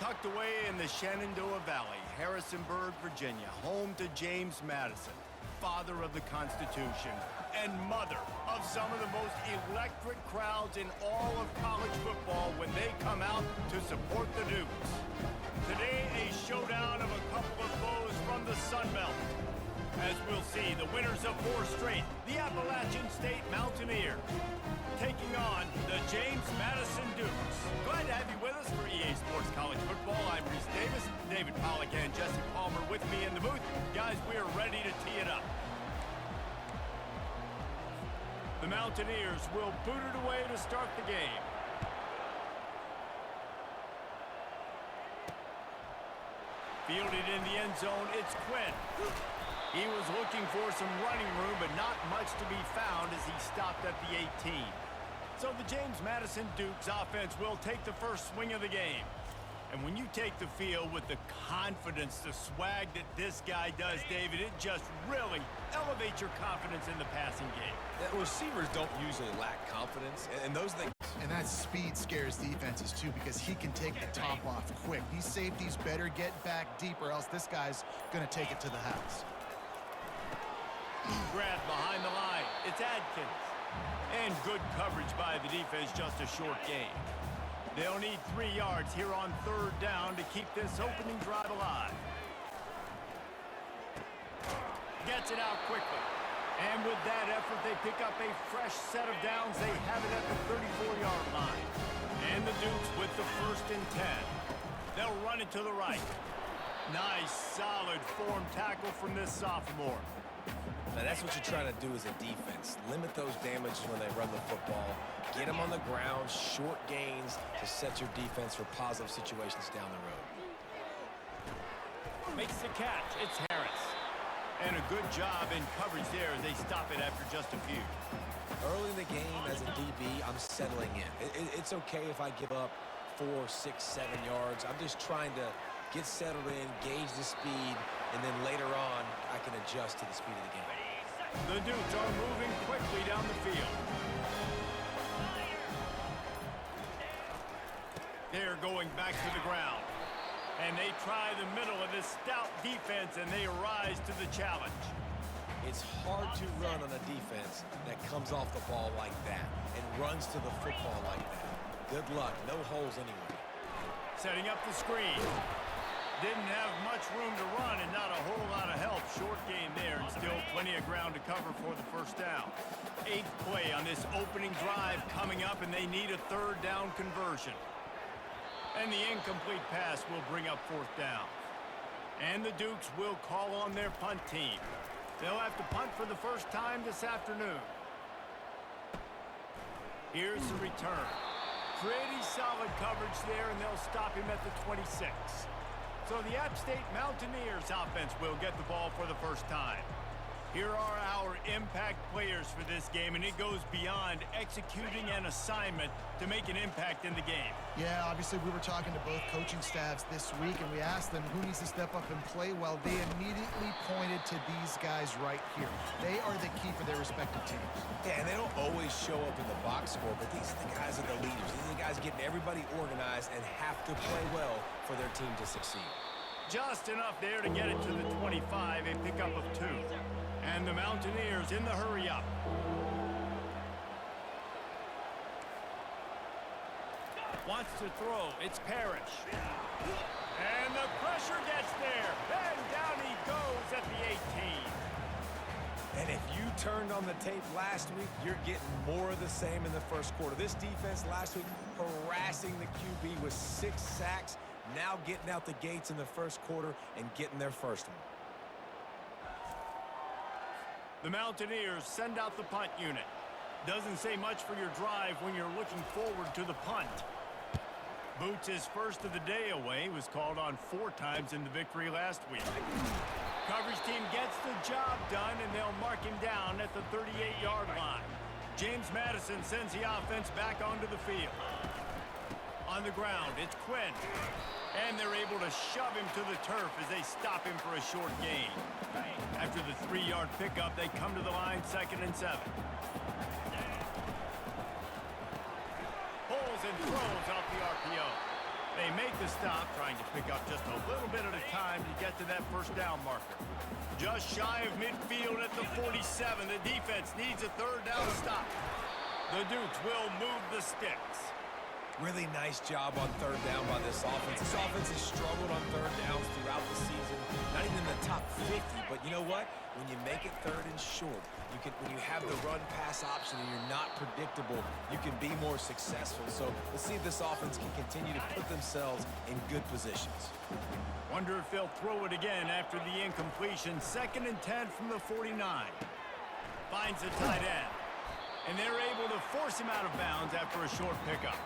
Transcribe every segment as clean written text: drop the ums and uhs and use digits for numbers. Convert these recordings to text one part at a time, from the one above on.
Tucked away in the Shenandoah Valley, Harrisonburg, Virginia, home to James Madison, father of the Constitution and mother of some of the most electric crowds in all of college football when they come out to support the Dukes. Today, a showdown of a couple of foes from the Sun Belt. As we'll see, the winners of 4 straight, the Appalachian State Mountaineers, taking on the James Madison Dukes. Glad to have you with us for EA Sports College Football. I'm Reese Davis, David Pollack and Jesse Palmer with me in the booth. Guys, we are ready to tee it up. The Mountaineers will boot it away to start the game. Fielded in the end zone, it's Quinn. He was looking for some running room, but not much to be found as he stopped at the 18. So the James Madison Dukes offense will take the first swing of the game. And when you take the field with the confidence, the swag that this guy does, David, it just really elevates your confidence in the passing game. Receivers don't usually lack confidence, and those things. And that speed scares defenses, too, because he can take the top off quick. These safeties better get back deep, or else this guy's going to take it to the house. Grab behind the line. It's Adkins. And good coverage by the defense, just a short gain. They'll need 3 yards here on 3rd down to keep this opening drive alive. Gets it out quickly. And with that effort, they pick up a fresh set of downs. They have it at the 34-yard line. And the Dukes with the 1st and 10. They'll run it to the right. Nice, solid form tackle from this sophomore. Now that's what you're trying to do as a defense. Limit those damages when they run the football. Get them on the ground, short gains to set your defense for positive situations down the road. Makes the catch. It's Harris. And a good job in coverage there as they stop it after just a few. Early in the game as a DB, I'm settling in. It's okay if I give up 4, 6, 7 yards. I'm just trying to get settled in, gauge the speed, and then later on, I can adjust to the speed of the game. The Dukes are moving quickly down the field. They're going back to the ground. And they try the middle of this stout defense, and they rise to the challenge. It's hard to run on a defense that comes off the ball like that and runs to the football like that. Good luck. No holes anyway. Setting up the screen. Didn't have much room to run and not a whole lot of help. Short game there and still plenty of ground to cover for the 1st down. 8th play on this opening drive coming up, and they need a 3rd down conversion. And the incomplete pass will bring up 4th down. And the Dukes will call on their punt team. They'll have to punt for the first time this afternoon. Here's the return. Pretty solid coverage there, and they'll stop him at the 26. So the App State Mountaineers offense will get the ball for the first time. Here are our impact players for this game, and it goes beyond executing an assignment to make an impact in the game. Yeah, obviously we were talking to both coaching staffs this week, and we asked them who needs to step up and play well. They immediately pointed to these guys right here. They are the key for their respective teams. Yeah, and they don't always show up in the box score, but these are the guys that are the leaders. These are the guys getting everybody organized and have to play well for their team to succeed. Just enough there to get it to the 25, a pickup of 2. And the Mountaineers in the hurry-up. Wants to throw. It's Parrish. And the pressure gets there. And down he goes at the 18. And if you turned on the tape last week, you're getting more of the same in the 1st quarter. This defense last week harassing the QB with 6 sacks. Now getting out the gates in the 1st quarter and getting their first one. The Mountaineers send out the punt unit. Doesn't say much for your drive when you're looking forward to the punt. Boots his first of the day away, was called on 4 times in the victory last week. Coverage team gets the job done, and they'll mark him down at the 38-yard line. James Madison sends the offense back onto the field. On the ground, it's Quinn. And they're able to shove him to the turf as they stop him for a short gain. After the 3-yard pickup, they come to the line 2nd and 7. Pulls and throws off the RPO. They make the stop, trying to pick up just a little bit at a time to get to that first down marker. Just shy of midfield at the 47. The defense needs a third down stop. The Dukes will move the sticks. Really nice job on third down by this offense. This offense has struggled on third downs throughout the season. Not even in the top 50, but you know what? When you make it third and short, when you have the run-pass option and you're not predictable, you can be more successful. So let's see if this offense can continue to put themselves in good positions. Wonder if they'll throw it again after the incompletion. 2nd and 10 from the 49. Finds the tight end. And they're able to force him out of bounds after a short pickup.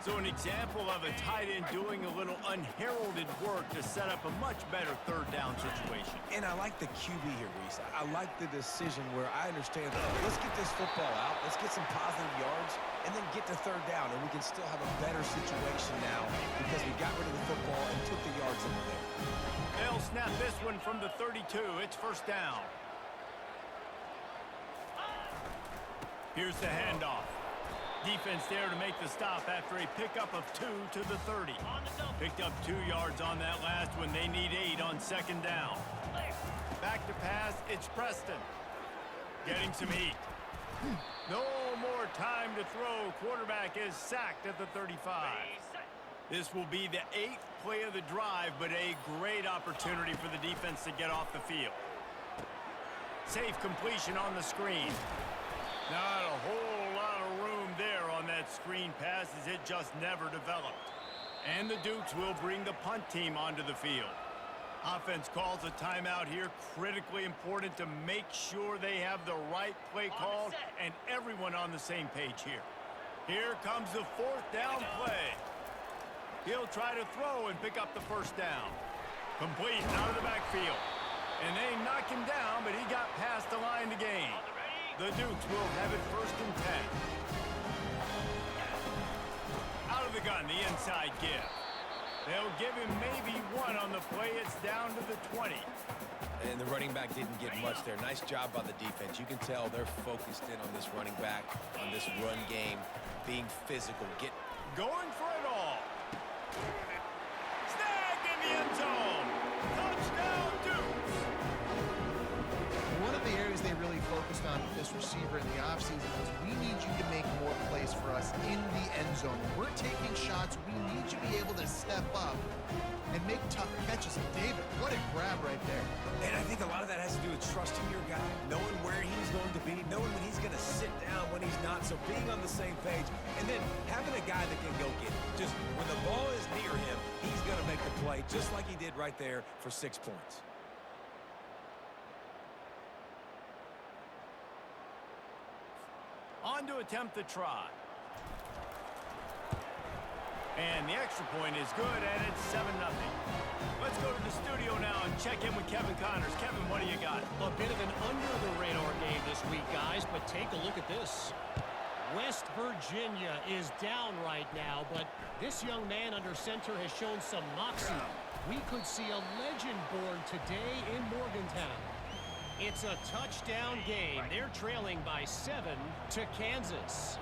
So an example of a tight end doing a little unheralded work to set up a much better third down situation. And I like the QB here, Reese. I like the decision where I understand, let's get this football out, let's get some positive yards, and then get to third down, and we can still have a better situation now because we got rid of the football and took the yards over there. They'll snap this one from the 32. It's first down. Here's the handoff. Defense there to make the stop after a pickup of 2 to the 30. Picked up 2 yards on that last one. They need 8 on 2nd down. Back to pass, it's Preston. Getting some heat. No more time to throw. Quarterback is sacked at the 35. This will be the 8th play of the drive, but a great opportunity for the defense to get off the field. Safe completion on the screen. Not a whole lot of room there on that screen pass as it just never developed. And the Dukes will bring the punt team onto the field. Offense calls a timeout here. Critically important to make sure they have the right play called and everyone on the same page here. Here comes the 4th down play. He'll try to throw and pick up the first down. Complete out of the backfield. And they knock him down, but he got past the line to gain. The Dukes will have it 1st and 10. Out of the gun, the inside give. They'll give him maybe 1 on the play. It's down to the 20. And the running back didn't get much there. Nice job by the defense. You can tell they're focused in on this running back, on this run game, being physical. Going for it all. Snagged in the end zone. Touchdown, Dukes. One of the areas they really focused on with this receiver in the offseason was we need you to make more plays for us in the end zone. When we're taking shots, we need you to be able to step up and make tough catches. David, what a grab right there. And I think a lot of that has to do with trusting your guy, knowing where he's going to be, knowing when he's going to sit down, when he's not. So being on the same page, and then having a guy that can go get it. Just when the ball is near him, he's going to make the play, just like he did right there for 6 points. On to attempt the try. And the extra point is good, and it's 7-0. Let's go to the studio now and check in with Kevin Connors. Kevin, what do you got? A bit of an under-the-radar game this week, guys, but take a look at this. West Virginia is down right now, but this young man under center has shown some moxie. We could see a legend born today in Morgantown. It's a touchdown game. They're trailing by 7 to Kansas.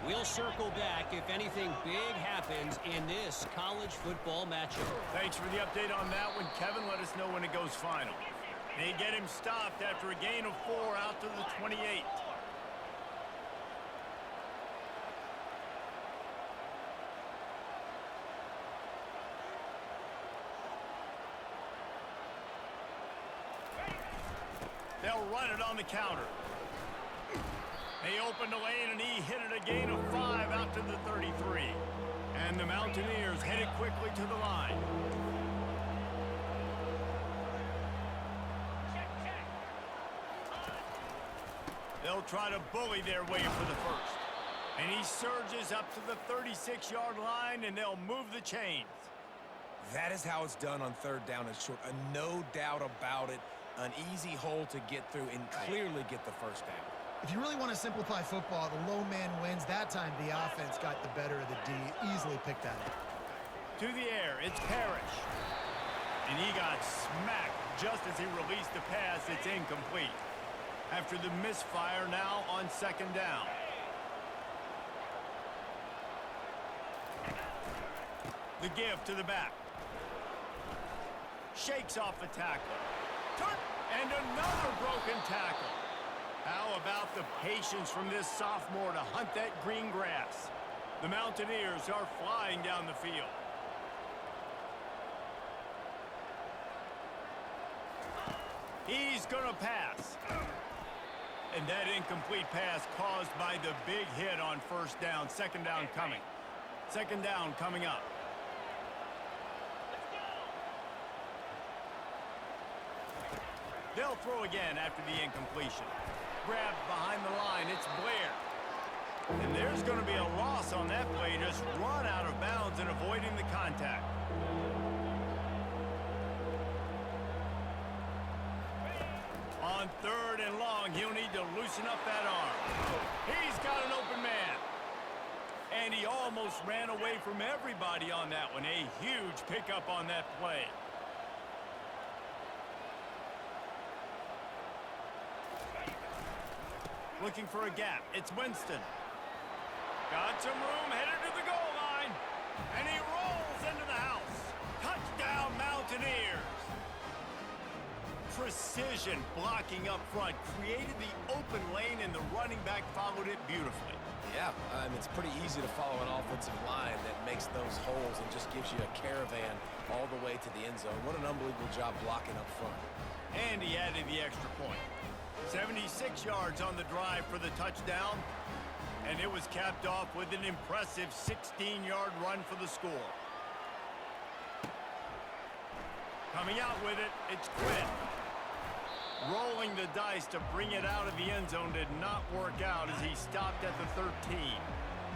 We'll circle back if anything big happens in this college football matchup. Thanks for the update on that one, Kevin. Let us know when it goes final. They get him stopped after a gain of 4 out to the 28. They'll run it on the counter. They opened the lane, and he hit it a gain of 5 out to the 33. And the Mountaineers headed quickly to the line. They'll try to bully their way for the first. And he surges up to the 36-yard line, and they'll move the chains. That is how it's done on third down and short. No doubt about it. An easy hole to get through and clearly get the first down. If you really want to simplify football, the low man wins. That time the offense got the better of the D. Easily picked that up. To the air, it's Parrish. And he got smacked just as he released the pass. It's incomplete. After the misfire, now on 2nd down. The give to the back. Shakes off the tackle. And another broken tackle. How about the patience from this sophomore to hunt that green grass? The Mountaineers are flying down the field. He's going to pass. And that incomplete pass caused by the big hit on first down. Second down coming. Second down coming up. They'll throw again after the incompletion. Grabbed behind the line. It's Blair. And there's going to be a loss on that play. Just run out of bounds and avoiding the contact. On third and long, he'll need to loosen up that arm. He's got an open man. And he almost ran away from everybody on that one. A huge pickup on that play. Looking for a gap. It's Winston. Got some room, headed to the goal line. And he rolls into the house. Touchdown, Mountaineers. Precision blocking up front created the open lane, and the running back followed it beautifully. Yeah, it's pretty easy to follow an offensive line that makes those holes and just gives you a caravan all the way to the end zone. What an unbelievable job blocking up front. And he added the extra point. 76 yards on the drive for the touchdown, and it was capped off with an impressive 16-yard run for the score. Coming out with it, it's Quinn. Rolling the dice to bring it out of the end zone did not work out as he stopped at the 13.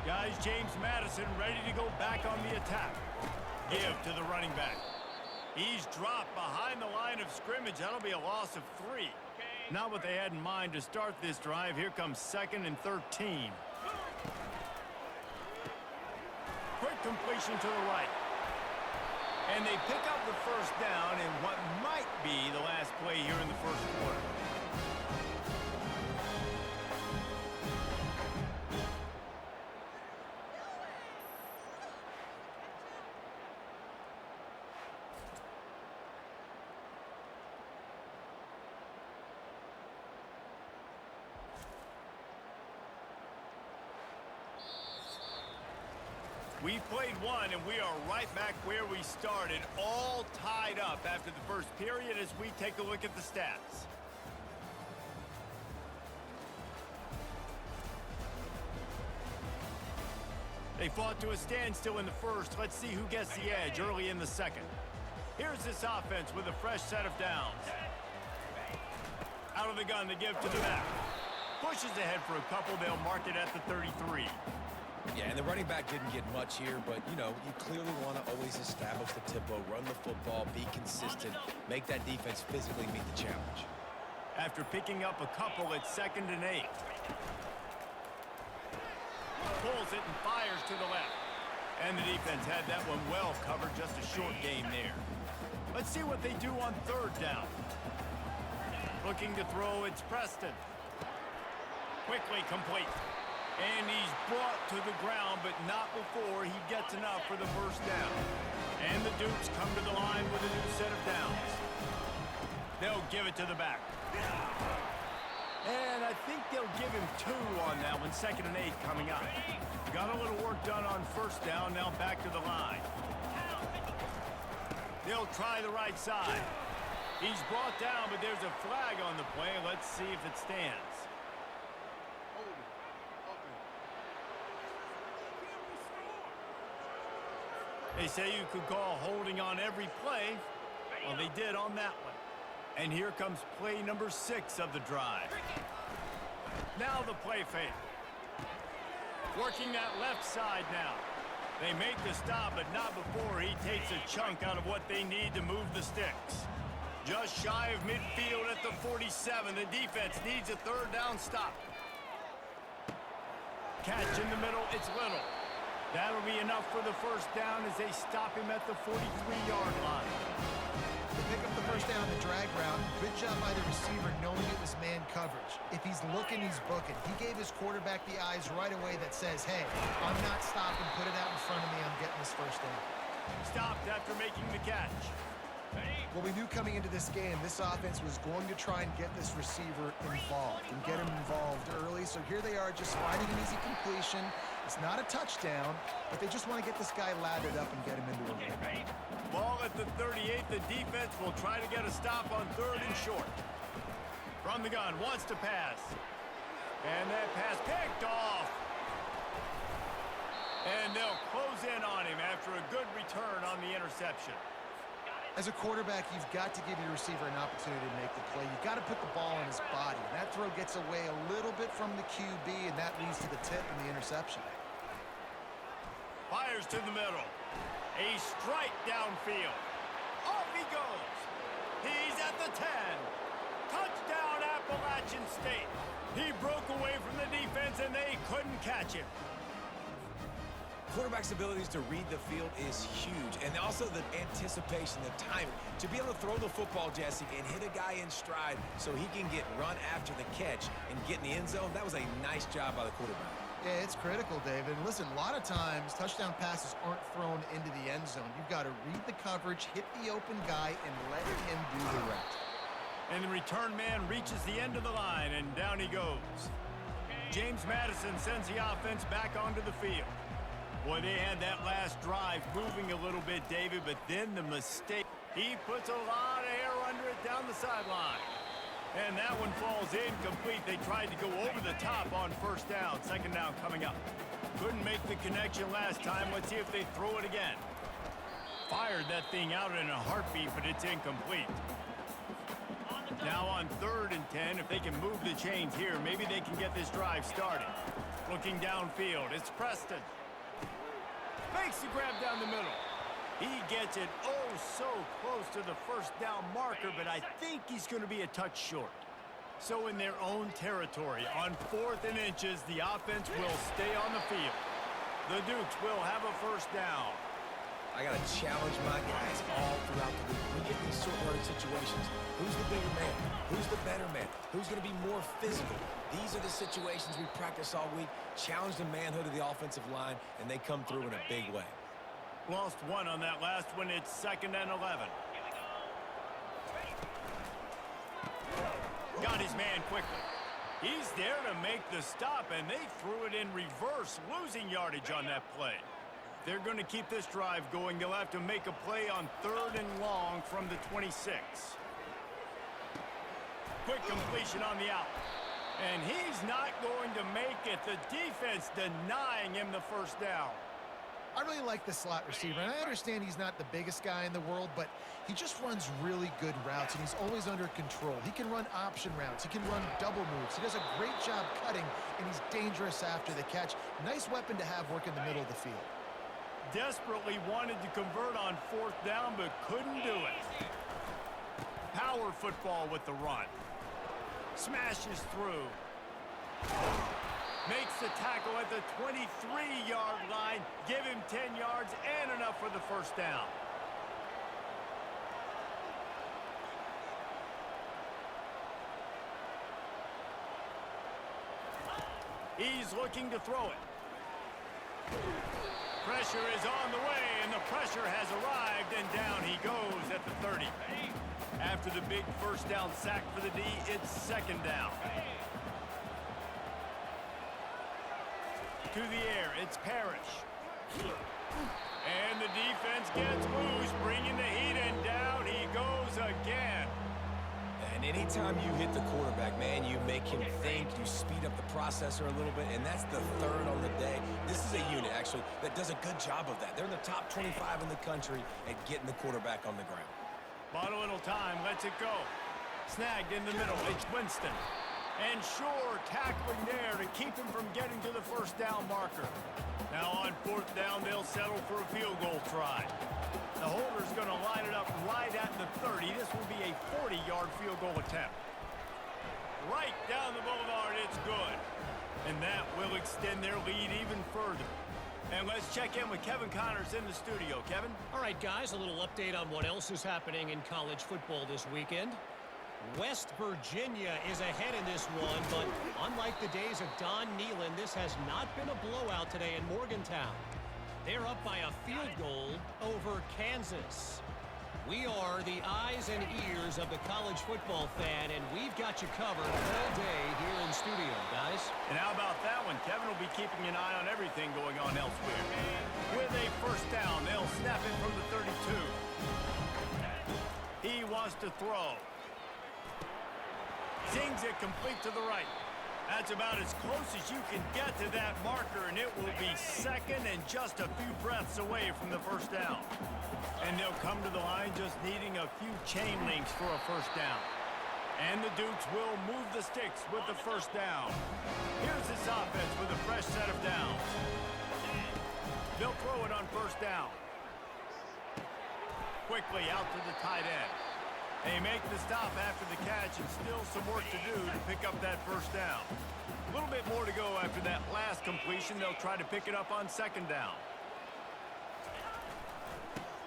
Guys, James Madison ready to go back on the attack. Give to the running back. He's dropped behind the line of scrimmage. That'll be a loss of 3. Not what they had in mind to start this drive. Here comes 2nd and 13. Quick completion to the right. And they pick up the first down in what might be the last play here in the first quarter. We played one, and we are right back where we started, all tied up after the first period as we take a look at the stats. They fought to a standstill in the first. Let's see who gets the edge early in the second. Here's this offense with a fresh set of downs. Out of the gun, the give to the back. Pushes ahead for a couple. They'll mark it at the 33. Yeah, and the running back didn't get much here, but, you know, you clearly want to always establish the tempo, run the football, be consistent, make that defense physically meet the challenge. After picking up a couple, it's 2nd and 8. Pulls it and fires to the left. And the defense had that one well covered, just a short gain there. Let's see what they do on 3rd down. Looking to throw, it's Preston. Quickly complete. And he's brought to the ground, but not before he gets enough for the first down. And the Dukes come to the line with a new set of downs. They'll give it to the back. And I think they'll give him 2 on that one. 2nd and 8 coming up. Got a little work done on first down, now back to the line. They'll try the right side. He's brought down, but there's a flag on the play. Let's see if it stands. They say you could call holding on every play. Well, they did on that one. And here comes play number 6 of the drive. Now the play fake. Working that left side now. They make the stop, but not before he takes a chunk out of what they need to move the sticks. Just shy of midfield at the 47. The defense needs a 3rd down stop. Catch in the middle, it's Little. That'll be enough for the first down as they stop him at the 43-yard line. To pick up the first down on the drag route, good job by the receiver knowing it was man coverage. If he's looking, he's booking. He gave his quarterback the eyes right away that says, hey, I'm not stopping, put it out in front of me, I'm getting this first down. Stopped after making the catch. Well, we knew coming into this game, this offense was going to try and get this receiver involved and get him involved early. So here they are just finding an easy completion. It's not a touchdown, but they just want to get this guy lathered up and get him into a rhythm. Ball at the 38. The defense will try to get a stop on 3rd and short. From the gun, wants to pass. And that pass picked off. And they'll close in on him after a good return on the interception. As a quarterback, you've got to give your receiver an opportunity to make the play. You've got to put the ball in his body. And that throw gets away a little bit from the QB, and that leads to the tip and the interception. Fires to the middle. A strike downfield. Off he goes. He's at the 10. Touchdown, Appalachian State. He broke away from the defense, and they couldn't catch him. Quarterback's abilities to read the field is huge, and also the anticipation, the timing. To be able to throw the football, Jesse, and hit a guy in stride so he can get run after the catch and get in the end zone, that was a nice job by the quarterback. Yeah, it's critical, David. And listen, a lot of times, touchdown passes aren't thrown into the end zone. You've got to read the coverage, hit the open guy, and let him do the rest. And the return man reaches the end of the line, and down he goes. James Madison sends the offense back onto the field. Boy, they had that last drive moving a little bit, David, but then the mistake. He puts a lot of air under it down the sideline. And that one falls incomplete. They tried to go over the top on 1st down. 2nd down coming up. Couldn't make the connection last time. Let's see if they throw it again. Fired that thing out in a heartbeat, but it's incomplete. Now on 3rd and 10, if they can move the chains here, maybe they can get this drive started. Looking downfield, it's Preston. Makes the grab down the middle. He gets it oh so close to the 1st down marker, but I think he's going to be a touch short. So in their own territory, on 4th and inches, the offense will stay on the field. The Dukes will have a 1st down. I got to challenge my guys all throughout the week. We get these short yardage situations. Who's the bigger man? Who's the better man? Who's going to be more physical? These are the situations we practice all week. Challenge the manhood of the offensive line, and they come through in a big way. Lost one on that last one. It's 2nd and 11. Got his man quickly. He's there to make the stop, and they threw it in reverse, losing yardage on that play. They're going to keep this drive going. They'll have to make a play on 3rd and long from the 26. Quick completion on the out. And he's not going to make it. The defense denying him the 1st down. I really like the slot receiver, and I understand he's not the biggest guy in the world, but he just runs really good routes, and he's always under control. He can run option routes. He can run double moves. He does a great job cutting, and he's dangerous after the catch. Nice weapon to have work in the middle of the field. Desperately wanted to convert on 4th down, but couldn't do it. Power football with the run. Smashes through. Makes the tackle at the 23-yard line. Give him 10 yards and enough for the 1st down. He's looking to throw it. Pressure is on the way, and the pressure has arrived, and down he goes at the 30. After the big 1st down sack for the D, it's 2nd down. To the air, it's Parrish. And the defense gets loose, bringing the heat, and down he goes again. And anytime you hit the quarterback, man, you make him think, you speed up the processor a little bit, and that's the 3rd on the day. This is a unit, actually, that does a good job of that. They're in the top 25 in the country at getting the quarterback on the ground. Bought a little time, lets it go. Snagged in the middle, it's Winston. And Shore tackling there to keep him from getting to the 1st down marker. Now on 4th down, they'll settle for a field goal try. The holder's going to line it up right at the 30. This will be a 40-yard field goal attempt. Right down the boulevard, it's good. And that will extend their lead even further. And let's check in with Kevin Connors in the studio. Kevin? All right, guys, a little update on what else is happening in college football this weekend. West Virginia is ahead in this one, but unlike the days of Don Nehlen, this has not been a blowout today in Morgantown. They're up by a field goal over Kansas. We are the eyes and ears of the college football fan, and we've got you covered all day here in studio, guys. And how about that one? Kevin will be keeping an eye on everything going on elsewhere. With a first down, they'll snap it from the 32. He wants to throw. Zings it complete to the right. That's about as close as you can get to that marker, and it will be second and just a few breaths away from the first down. And they'll come to the line just needing a few chain links for a first down. And the Dukes will move the sticks with the first down. Here's this offense with a fresh set of downs. They'll throw it on first down. Quickly out to the tight end. They make the stop after the catch, and still some work to do to pick up that first down. A little bit more to go after that last completion. They'll try to pick it up on second down.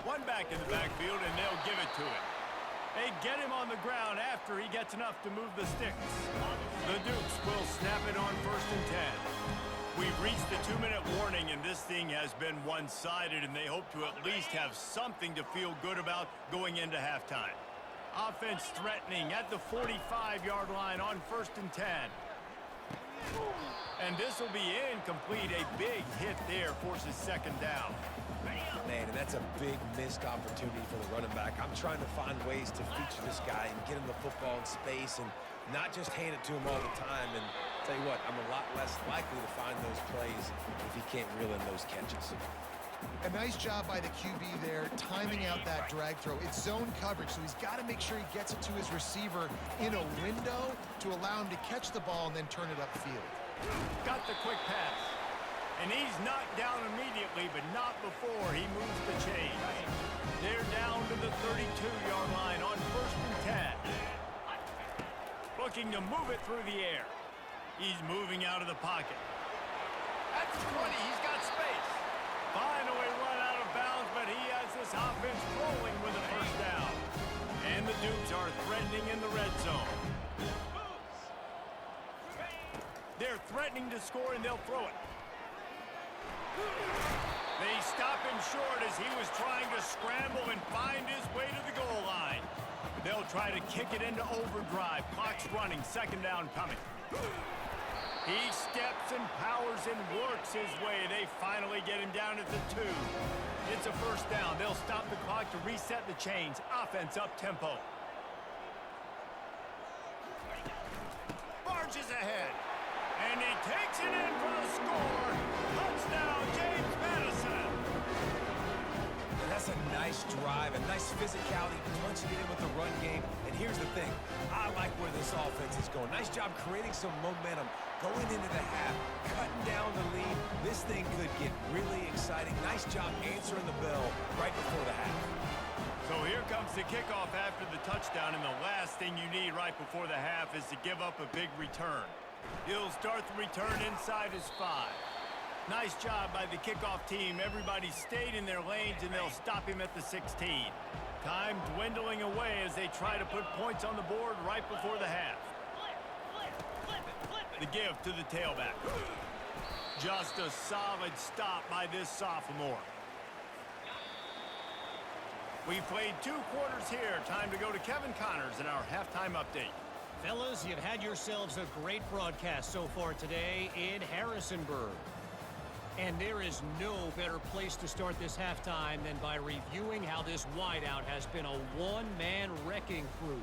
One back in the backfield, and they'll give it to him. They get him on the ground after he gets enough to move the sticks. The Dukes will snap it on first and 10. We've reached the 2-minute warning, and this thing has been one-sided, and they hope to at least have something to feel good about going into halftime. Offense threatening at the 45-yard line on first and 10. And this will be incomplete. A big hit there forces second down. Man, and that's a big missed opportunity for the running back. I'm trying to find ways to feature this guy and get him the football in space and not just hand it to him all the time. And tell you what, I'm a lot less likely to find those plays if he can't reel in those catches. A nice job by the QB there, timing out that drag throw. It's zone coverage, so he's got to make sure he gets it to his receiver in a window to allow him to catch the ball and then turn it upfield. Got the quick pass. And he's knocked down immediately, but not before he moves the chains. They're down to the 32-yard line on first and 10. Looking to move it through the air. He's moving out of the pocket. At the 20, he's got space. Finally run out of bounds, but he has this offense rolling with a first down. And the Dukes are threatening in the red zone. They're threatening to score, and they'll throw it. They stop him short as he was trying to scramble and find his way to the goal line. They'll try to kick it into overdrive. Clock's running, second down coming. He steps and powers and works his way. They finally get him down at the 2. It's a first down. They'll stop the clock to reset the chains. Offense up tempo. Barges ahead. And he takes it in for the score. Touchdown, James Madison. That's a nice drive, a nice physicality, punching it in with the run game. And here's the thing, I like where this offense is going. Nice job creating some momentum, going into the half, cutting down the lead. This thing could get really exciting. Nice job answering the bell right before the half. So here comes the kickoff after the touchdown, and the last thing you need right before the half is to give up a big return. He'll start the return inside his 5. Nice job by the kickoff team. Everybody stayed in their lanes, and they'll stop him at the 16. Time dwindling away as they try to put points on the board right before the half. The give to the tailback. Just a solid stop by this sophomore. We played 2 quarters here. Time to go to Kevin Connors in our halftime update. Fellas, you've had yourselves a great broadcast so far today in Harrisonburg. And there is no better place to start this halftime than by reviewing how this wideout has been a one-man wrecking crew.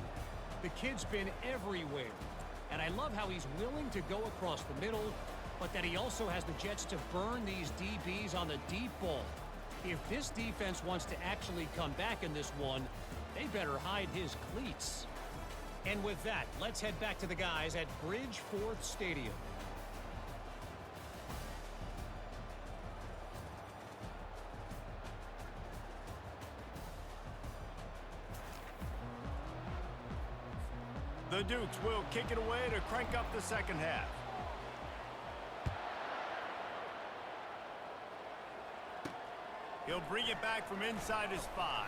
The kid's been everywhere. And I love how he's willing to go across the middle, but that he also has the jets to burn these DBs on the deep ball. If this defense wants to actually come back in this one, they better hide his cleats. And with that, let's head back to the guys at Bridgeforth Stadium. The Dukes will kick it away to crank up the second half. He'll bring it back from inside his 5.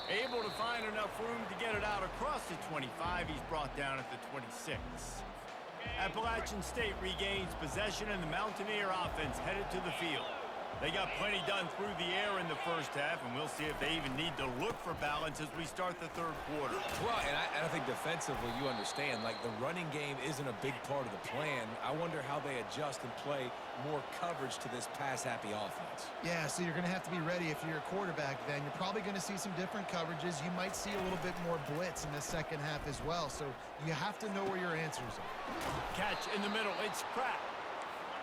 Able to find enough room to get it out across the 25. He's brought down at the 26. Appalachian State regains possession and the Mountaineer offense headed to the field. They got plenty done through the air in the first half, and we'll see if they even need to look for balance as we start the third quarter. Well, and I think defensively, you understand, like the running game isn't a big part of the plan. I wonder how they adjust and play more coverage to this pass-happy offense. Yeah, so you're going to have to be ready if you're a quarterback then. You're probably going to see some different coverages. You might see a little bit more blitz in the second half as well, so you have to know where your answers are. Catch in the middle. It's cracked.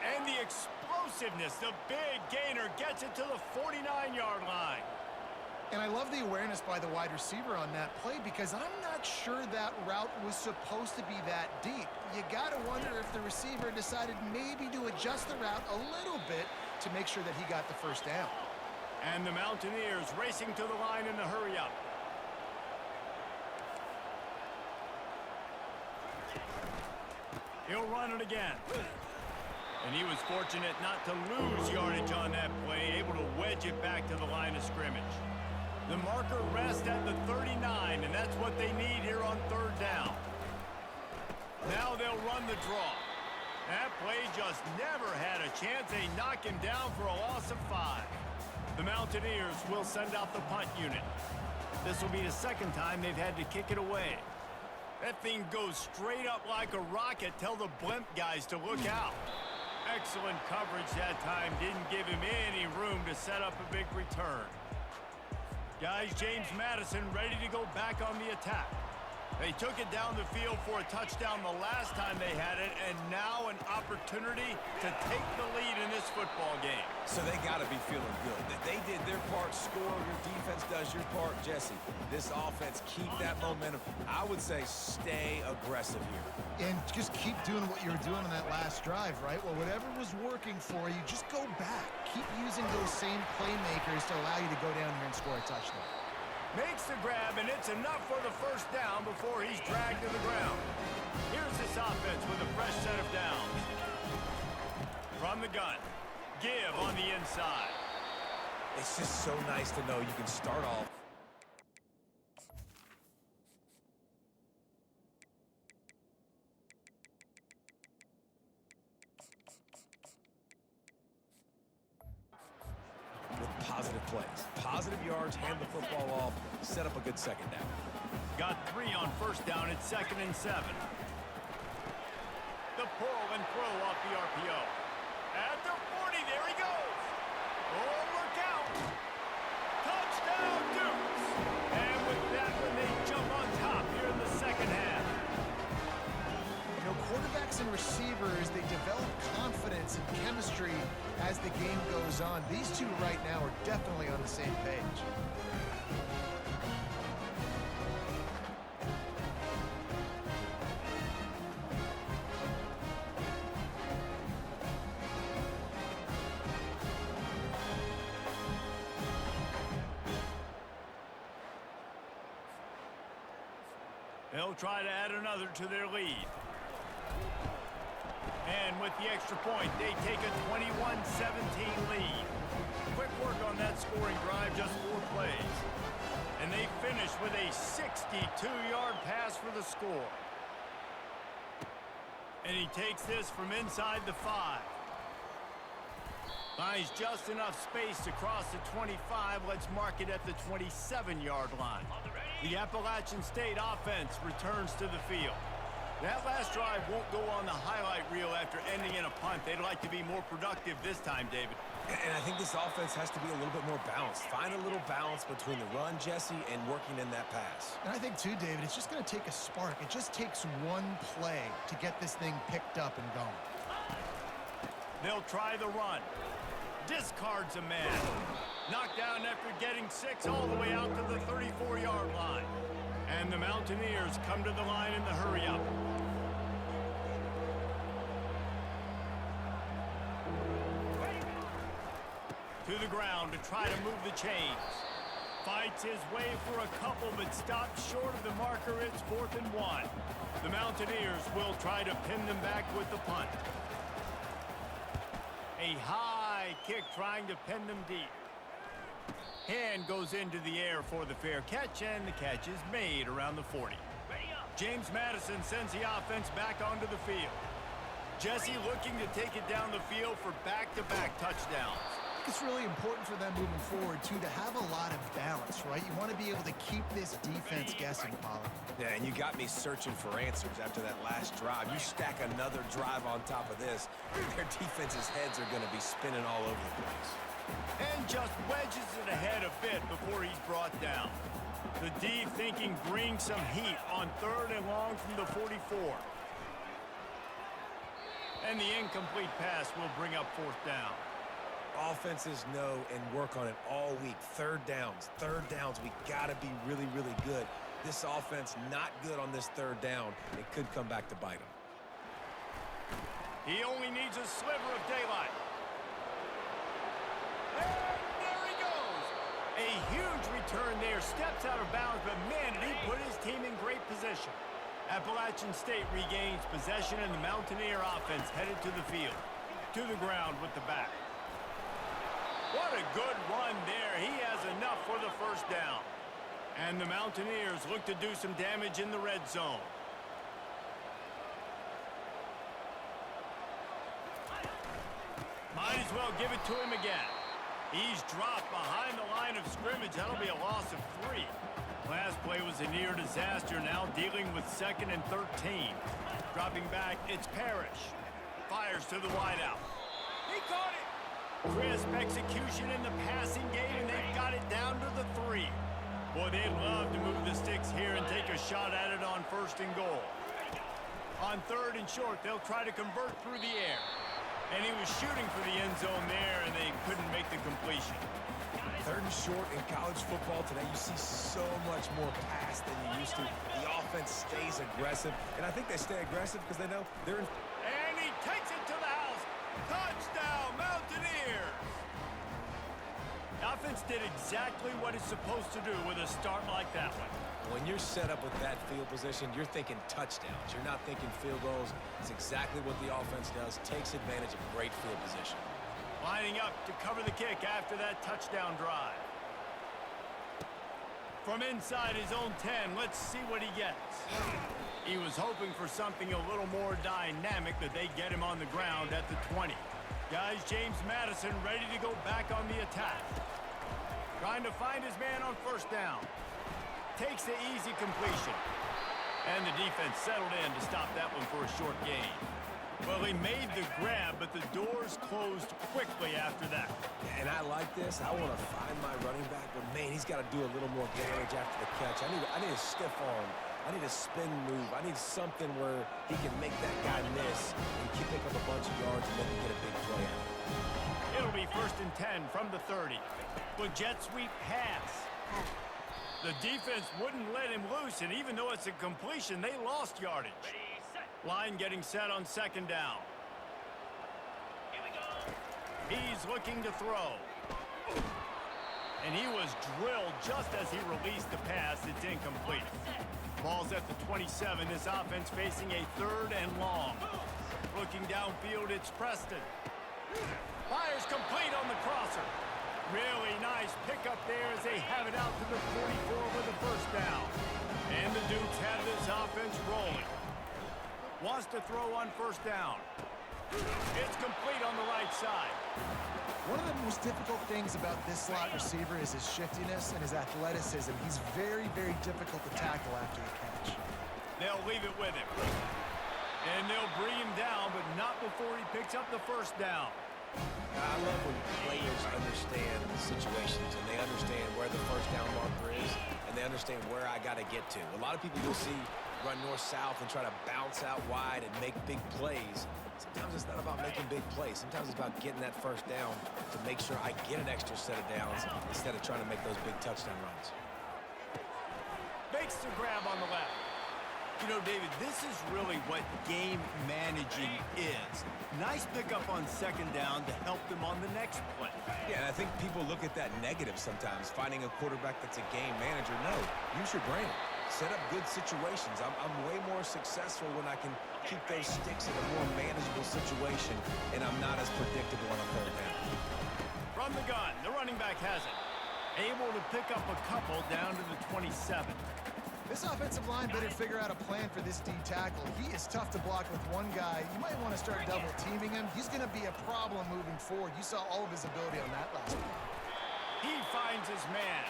And the explosiveness, the big gainer gets it to the 49-yard line. And I love the awareness by the wide receiver on that play because I'm not sure that route was supposed to be that deep. You got to wonder if the receiver decided maybe to adjust the route a little bit to make sure that he got the first down. And the Mountaineers racing to the line in the hurry-up. He'll run it again. And he was fortunate not to lose yardage on that play, able to wedge it back to the line of scrimmage. The marker rests at the 39, and that's what they need here on third down. Now they'll run the draw. That play just never had a chance. They knock him down for a loss of 5. The Mountaineers will send out the punt unit. This will be the second time they've had to kick it away. That thing goes straight up like a rocket. Tell the blimp guys to look out. Excellent coverage that time. Didn't give him any room to set up a big return. Guys, James Madison ready to go back on the attack. They took it down the field for a touchdown the last time they had it, and now an opportunity to take the lead in this football game. So they got to be feeling good. They did their part, score, your defense does your part. Jesse, this offense, keep that momentum. I would say stay aggressive here. And just keep doing what you were doing on that last drive, right? Well, whatever was working for you, just go back. Keep using those same playmakers to allow you to go down here and score a touchdown. Makes the grab, and it's enough for the first down before he's dragged to the ground. Here's this offense with a fresh set of downs. From the gun, give on the inside. It's just so nice to know you can start off. With positive plays, positive yards, hand the football off, set up a good second down. Got 3 on first down at 2nd and 7. The pull and throw off the RPO. At the 40, there he goes. Oh, look out. Touchdown, Dukes. And with that one, they jump on top here in the second half. You know, quarterbacks and receivers, they develop confidence and chemistry as the game goes on. These two right now are definitely on the same page. They'll try to add another to their lead. And with the extra point, they take a 21-17 lead. Quick work on that scoring drive, just 4 plays. And they finish with a 62-yard pass for the score. And he takes this from inside the 5. Finds just enough space to cross the 25. Let's mark it at the 27-yard line. The Appalachian State offense returns to the field. That last drive won't go on the highlight reel after ending in a punt. They'd like to be more productive this time, David. And I think this offense has to be a little bit more balanced. Find a little balance between the run, Jesse, and working in that pass. And I think, too, David, it's just going to take a spark. It just takes one play to get this thing picked up and going. They'll try the run. Discards a man. Knocked down after getting 6 all the way out to the 34-yard line. And the Mountaineers come to the line in the hurry-up. To the ground to try to move the chains. Fights his way for a couple, but stops short of the marker. It's 4th and 1. The Mountaineers will try to pin them back with the punt. A high kick trying to pin them deep. Hand goes into the air for the fair catch, and the catch is made around the 40. James Madison sends the offense back onto the field. Jesse looking to take it down the field for back-to-back touchdowns. I think it's really important for them moving forward, too, to have a lot of balance, right? You want to be able to keep this defense guessing, Pollard. Yeah, and you got me searching for answers after that last drive. You stack another drive on top of this, their defense's heads are going to be spinning all over the place. And just wedges it ahead a bit before he's brought down. The D thinking bring some heat on 3rd and long from the 44. And the incomplete pass will bring up 4th down. Offenses know and work on it all week. Third downs. We got to be really, really good. This offense not good on this 3rd down. It could come back to bite him. He only needs a sliver of daylight. And there he goes. A huge return there. Steps out of bounds, but man, did he put his team in great position. Appalachian State regains possession, and the Mountaineer offense headed to the field. To the ground with the back. What a good run there. He has enough for the 1st down. And the Mountaineers look to do some damage in the red zone. Might as well give it to him again. He's dropped behind the line of scrimmage. That'll be a loss of 3. Last play was a near disaster, now dealing with 2nd and 13. Dropping back, it's Parrish. Fires to the wideout. He caught it! Crisp execution in the passing game, and they've got it down to the 3. Boy, they'd love to move the sticks here and take a shot at it on 1st and goal. On 3rd and short, they'll try to convert through the air. And he was shooting for the end zone there, and they couldn't make the completion. 3rd and short in college football today, you see so much more pass than you used to. The offense stays aggressive, and I think they stay aggressive because they know they're in. And he takes it to the house. Touchdown, Mountaineers! The offense did exactly what it's supposed to do with a start like that one. When you're set up with that field position, you're thinking touchdowns. You're not thinking field goals. It's exactly what the offense does. Takes advantage of great field position. Lining up to cover the kick after that touchdown drive. From inside his own 10, let's see what he gets. He was hoping for something a little more dynamic, that they get him on the ground at the 20. Guys, James Madison ready to go back on the attack. Trying to find his man on 1st down. Takes the easy completion. And the defense settled in to stop that one for a short gain. Well, he made the grab, but the doors closed quickly after that. And I like this. I want to find my running back, but man, he's got to do a little more damage after the catch. I need a stiff arm. I need a spin move. I need something where he can make that guy miss and pick up a bunch of yards and then get a big play out. It'll be 1st and 10 from the 30. But jet sweep pass. The defense wouldn't let him loose, and even though it's a completion, they lost yardage. Line getting set on 2nd down. Here we go. He's looking to throw. And he was drilled just as he released the pass. It's incomplete. Ball's at the 27. This offense facing a 3rd and long. Looking downfield, it's Preston. Fires complete on the crosser. Really nice pickup there as they have it out to the 44 with the 1st down. And the Dukes have this offense rolling. Wants to throw on 1st down. It's complete on the right side. One of the most difficult things about this slot receiver is his shiftiness and his athleticism. He's very, very difficult to tackle after the catch. They'll leave it with him. And they'll bring him down, but not before he picks up the 1st down. I love when players understand situations and they understand where the 1st down marker is and they understand where I got to get to. A lot of people you'll see run north-south and try to bounce out wide and make big plays. Sometimes it's not about making big plays. Sometimes it's about getting that 1st down to make sure I get an extra set of downs instead of trying to make those big touchdown runs. Makes the grab on the left. You know, David, this is really what game managing is. Nice pickup on 2nd down to help them on the next play. Yeah, and I think people look at that negative sometimes, finding a quarterback that's a game manager. No, use your brain. Set up good situations. I'm way more successful when I can keep those sticks in a more manageable situation, and I'm not as predictable on a 3rd down. From the gun, the running back has it. Able to pick up a couple down to the 27. This offensive line better figure out a plan for this D tackle. He is tough to block with one guy. You might want to start double teaming him. He's going to be a problem moving forward. You saw all of his ability on that last one. He finds his man.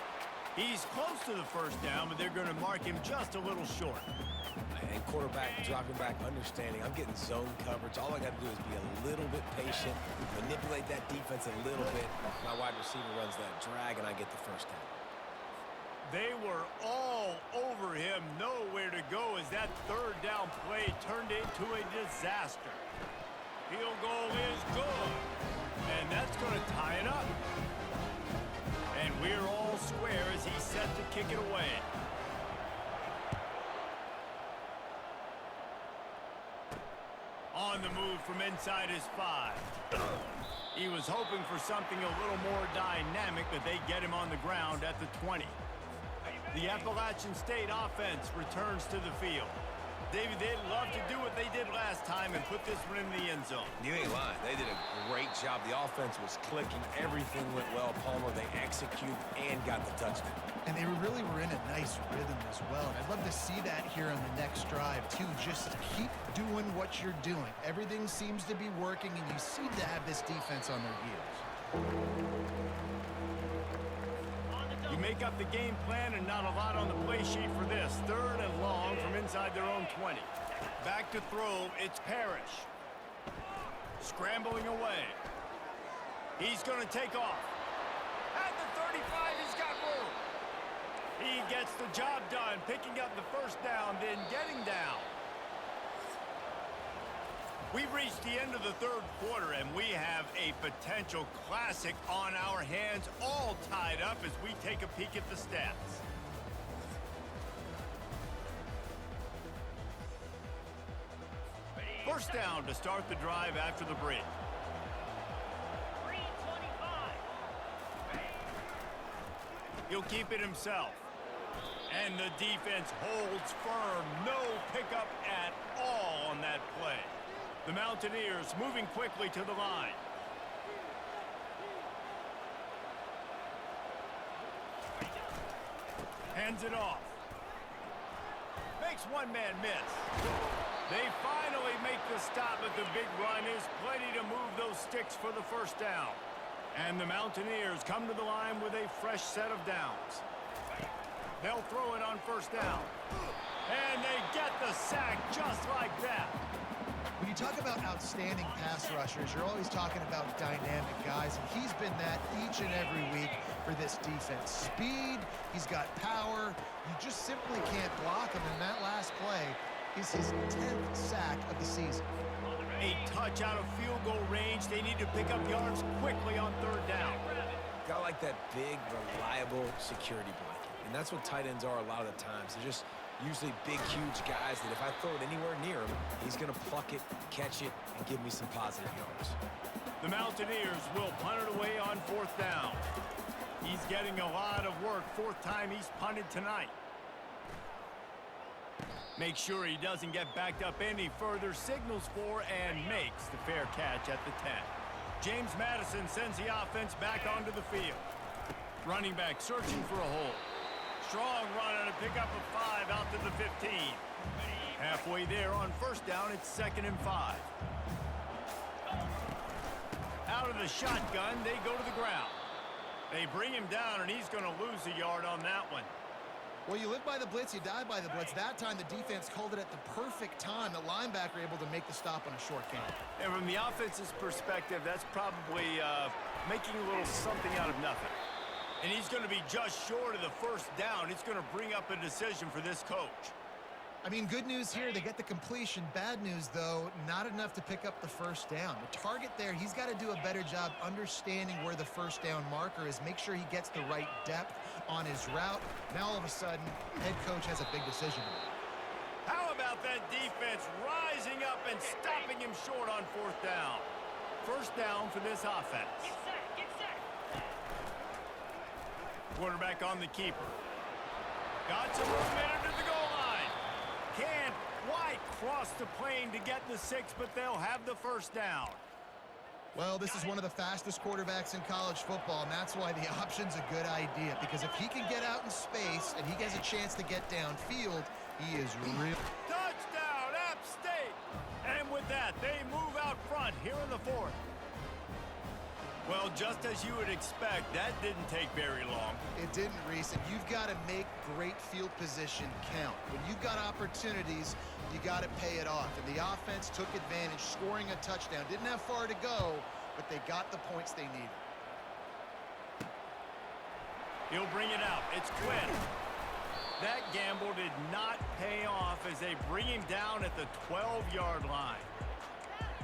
He's close to the first down, but they're going to mark him just a little short. And quarterback dropping back, understanding I'm getting zone coverage. All I got to do is be a little bit patient, manipulate that defense a little bit. My wide receiver runs that drag, and I get the first down. They were all over him, nowhere to go as that third down play turned into a disaster. Field goal is good, and that's going to tie it up. And we're all square as he's set to kick it away. On the move from inside his 5. He was hoping for something a little more dynamic, but they get him on the ground at the 20. The Appalachian State offense returns to the field. David, they'd love to do what they did last time and put this one in the end zone. You ain't lying. They did a great job. The offense was clicking. Everything went well. Palmer, they executed and got the touchdown. And they really were in a nice rhythm as well. And I'd love to see that here on the next drive, too. Just keep doing what you're doing. Everything seems to be working, and you seem to have this defense on their heels. You make up the game plan and not a lot on the play sheet for this. Third and long from inside their own 20. Back to throw, it's Parrish. Scrambling away. He's going to take off. At the 35, he's got room. He gets the job done, picking up the first down, then getting down. We've reached the end of the third quarter, and we have a potential classic on our hands, all tied up as we take a peek at the stats. First down to start the drive after the break. He'll keep it himself. And the defense holds firm. No pickup at all on that play. The Mountaineers moving quickly to the line. Hands it off. Makes one man miss. They finally make the stop, but the big run is plenty to move those sticks for the first down. And the Mountaineers come to the line with a fresh set of downs. They'll throw it on first down. And they get the sack just like that. When you talk about outstanding pass rushers, you're always talking about dynamic guys, and he's been that each and every week for this defense. Speed, he's got power. You just simply can't block him, and that last play is his 10th sack of the season. A touch out of field goal range. They need to pick up yards quickly on third down. Got like that big, reliable security blanket. And that's what tight ends are a lot of the times. They're just usually big, huge guys that if I throw it anywhere near him, he's going to pluck it, catch it, and give me some positive yards. The Mountaineers will punt it away on fourth down. He's getting a lot of work. Fourth time he's punted tonight. Make sure he doesn't get backed up any further, signals for and makes the fair catch at the 10. James Madison sends the offense back onto the field. Running back searching for a hole. Strong run and a pickup of 5 out to the 15. Halfway there on first down, it's 2nd and 5. Out of the shotgun, they go to the ground. They bring him down, and he's going to lose a yard on that one. Well, you live by the blitz, you die by the blitz. That time, the defense called it at the perfect time. The linebacker able to make the stop on a short gain. And from the offense's perspective, that's probably making a little something out of nothing. And he's going to be just short of the first down. It's going to bring up a decision for this coach. I mean, good news here, they get the completion. Bad news, though, not enough to pick up the first down. The target there, he's got to do a better job understanding where the first down marker is, make sure he gets the right depth on his route. Now, all of a sudden, head coach has a big decision. How about that defense rising up and stopping him short on fourth down? First down for this offense. Get set. Quarterback on the keeper. Got some movement into the goal line. Can't quite cross the plane to get the 6, but they'll have the first down. Well, this is one of the fastest quarterbacks in college football, and that's why the option's a good idea, because if he can get out in space and he gets a chance to get downfield, he is real. Touchdown, App State! And with that, they move out front here in the fourth. Well, just as you would expect, that didn't take very long. It didn't, Reese, and you've got to make great field position count. When you've got opportunities, you got to pay it off. And the offense took advantage, scoring a touchdown. Didn't have far to go, but they got the points they needed. He'll bring it out. It's Quinn. That gamble did not pay off as they bring him down at the 12-yard line.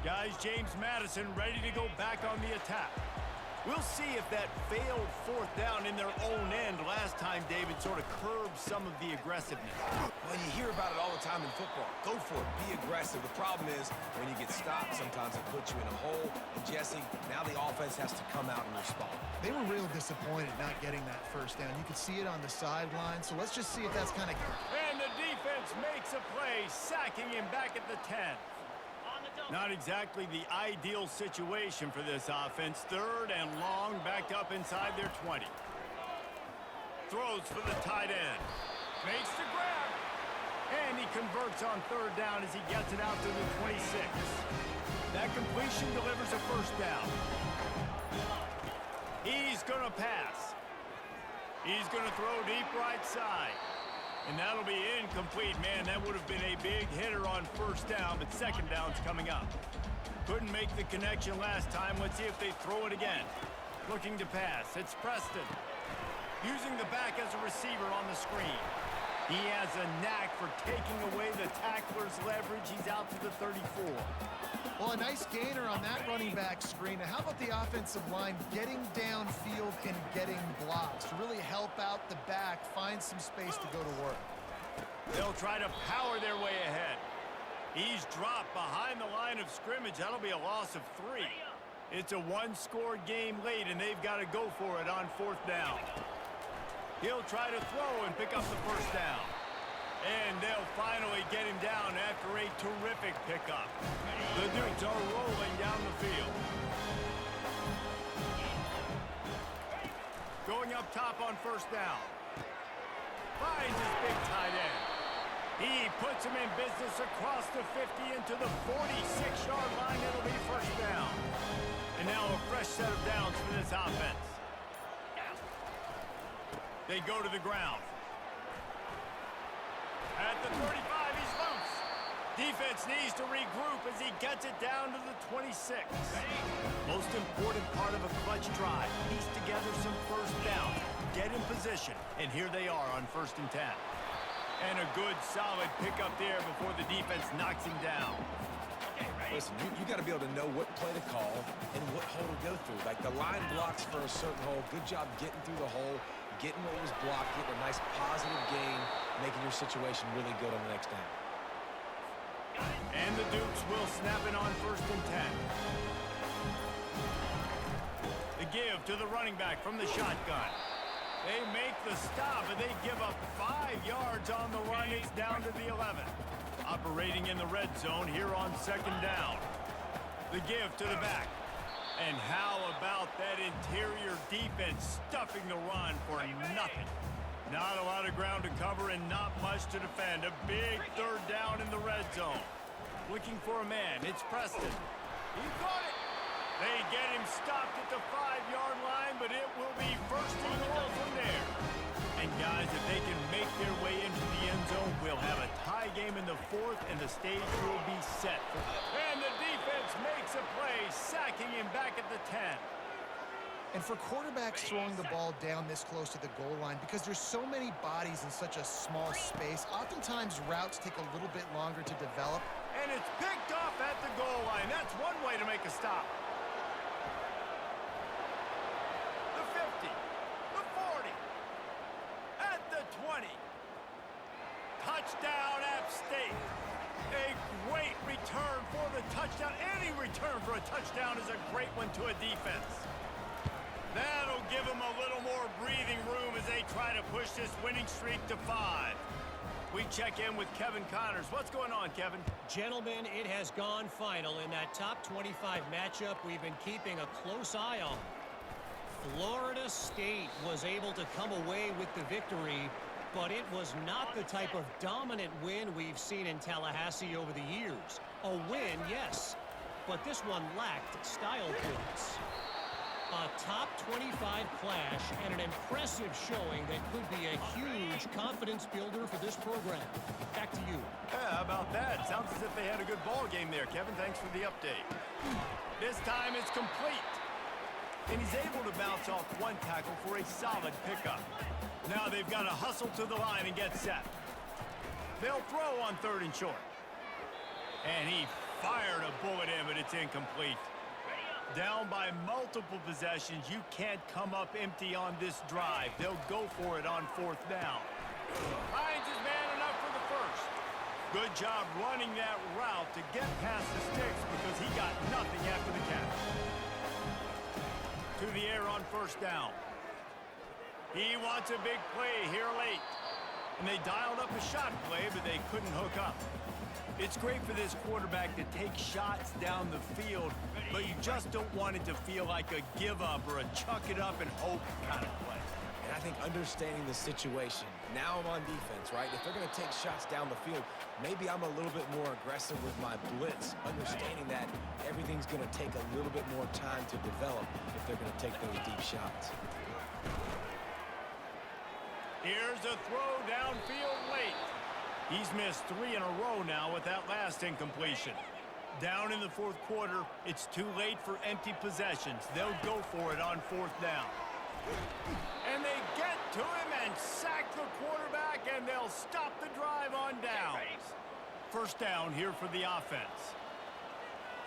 Guys, James Madison ready to go back on the attack. We'll see if that failed fourth down in their own end last time, David, sort of curbed some of the aggressiveness. Well, you hear about it all the time in football. Go for it. Be aggressive. The problem is when you get stopped, sometimes it puts you in a hole. And, Jesse, now the offense has to come out and respond. They were real disappointed not getting that first down. You could see it on the sideline, so let's just see if that's kind of... And the defense makes a play, sacking him back at the 10. Not exactly the ideal situation for this offense. Third and long, backed up inside their 20. Throws for the tight end. Makes the grab. And he converts on third down as he gets it out to the 26. That completion delivers a first down. He's going to pass. He's going to throw deep right side. And that'll be incomplete. Man, that would have been a big hitter on first down, but second down's coming up. Couldn't make the connection last time. Let's see if they throw it again. Looking to pass. It's Preston. Using the back as a receiver on the screen. He has a knack for taking away the tackler's leverage. He's out to the 34. Well, a nice gainer on that running back screen. Now, how about the offensive line getting downfield and getting blocks to really help out the back, find some space to go to work? They'll try to power their way ahead. He's dropped behind the line of scrimmage. That'll be a loss of 3. It's a one-score game late, and they've got to go for it on fourth down. He'll try to throw and pick up the first down. And they'll finally get him down after a terrific pickup. The Dukes are rolling down the field. Going up top on first down. Finds his big tight end. He puts him in business across the 50 into the 46-yard line. It'll be first down. And now a fresh set of downs for this offense. They go to the ground. At the 35, he's loose. Defense needs to regroup as he gets it down to the 26. Most important part of a clutch drive. Piece together some first down. Get in position. And here they are on first and 10. And a good, solid pickup there before the defense knocks him down. Listen, you got to be able to know what play to call and what hole to go through. Like the line blocks for a certain hole. Good job getting through the hole, getting what was blocked, getting a nice positive gain, making your situation really good on the next down. And the Dukes will snap it on first and 10. The give to the running back from the shotgun. They make the stop, but they give up 5 yards on the run. It's down to the 11. Operating in the red zone here on second down. The give to the back. And how about that interior defense stuffing the run for nothing? Not a lot of ground to cover and not much to defend. A big third down in the red zone. Looking for a man. It's Preston. He caught it. They get him stopped at the 5-yard line, but it will be first and goal from there. And guys, if they can make their way into the end zone, we'll have a tie game in the fourth, and the stage will be set. And the defense makes a play, sacking him back at the 10. And for quarterbacks throwing the ball down this close to the goal line, because there's so many bodies in such a small space, oftentimes routes take a little bit longer to develop. And it's picked off at the goal line. That's one way to make a stop. The 50, the 40, at the 20. Touchdown, App State. A great return for the touchdown. Any return for a touchdown is a great one to a defense. That'll give them a little more breathing room as they try to push this winning streak to 5. We check in with Kevin Connors. What's going on, Kevin? Gentlemen, it has gone final in that top 25 matchup we've been keeping a close eye on. Florida State was able to come away with the victory, but it was not the type of dominant win we've seen in Tallahassee over the years. A win, yes, but this one lacked style points. A top 25 clash and an impressive showing that could be a huge confidence builder for this program. Back to you. Yeah, how about that? Sounds as if they had a good ball game there, Kevin. Thanks for the update. This time it's complete. And he's able to bounce off one tackle for a solid pickup. Now they've got to hustle to the line and get set. They'll throw on 3rd and short. And he fired a bullet in, but it's incomplete. Down by multiple possessions, you can't come up empty on this drive. They'll go for it on 4th down. Finds his man enough for the first. Good job running that route to get past the sticks because he got nothing after the catch. To the air on 1st down. He wants a big play here late. And they dialed up a shot play, but they couldn't hook up. It's great for this quarterback to take shots down the field, but you just don't want it to feel like a give-up or a chuck-it-up and hope kind of play. And I think understanding the situation, now I'm on defense, right? If they're going to take shots down the field, maybe I'm a little bit more aggressive with my blitz, understanding that everything's going to take a little bit more time to develop if they're going to take those deep shots. Here's a throw downfield late. He's missed 3 in a row now with that last incompletion. Down in the 4th quarter, it's too late for empty possessions. They'll go for it on 4th down. And they get to him and sack the quarterback, and they'll stop the drive on down. 1st down here for the offense.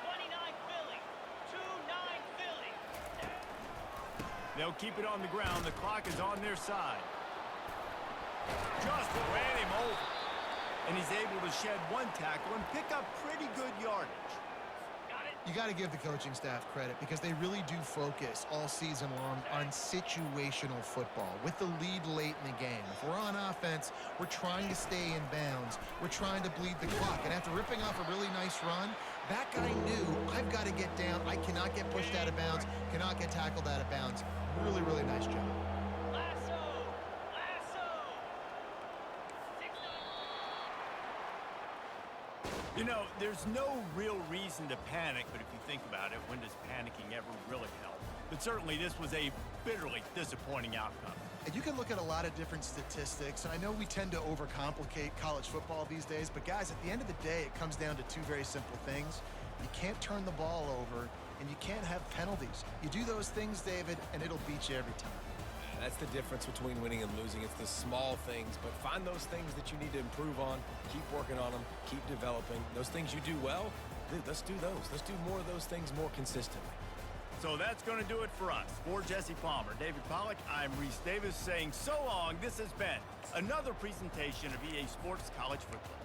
29 Philly, 2-9 Philly. They'll keep it on the ground. The clock is on their side. Just ran him over. And he's able to shed one tackle and pick up pretty good yardage. You got to give the coaching staff credit because they really do focus all season long on situational football with the lead late in the game. If we're on offense, we're trying to stay in bounds. We're trying to bleed the clock. And after ripping off a really nice run, that guy knew, I've got to get down. I cannot get pushed out of bounds, cannot get tackled out of bounds. Really, really nice job. You know, there's no real reason to panic, but if you think about it, when does panicking ever really help? But certainly this was a bitterly disappointing outcome. And you can look at a lot of different statistics. I know we tend to overcomplicate college football these days, but guys, at the end of the day, it comes down to 2 very simple things. You can't turn the ball over, and you can't have penalties. You do those things, David, and it'll beat you every time. That's the difference between winning and losing. It's the small things, but find those things that you need to improve on. Keep working on them. Keep developing. Those things you do well, dude, let's do those. Let's do more of those things more consistently. So that's going to do it for us. For Jesse Palmer, David Pollack, I'm Reese Davis saying so long. This has been another presentation of EA Sports College Football.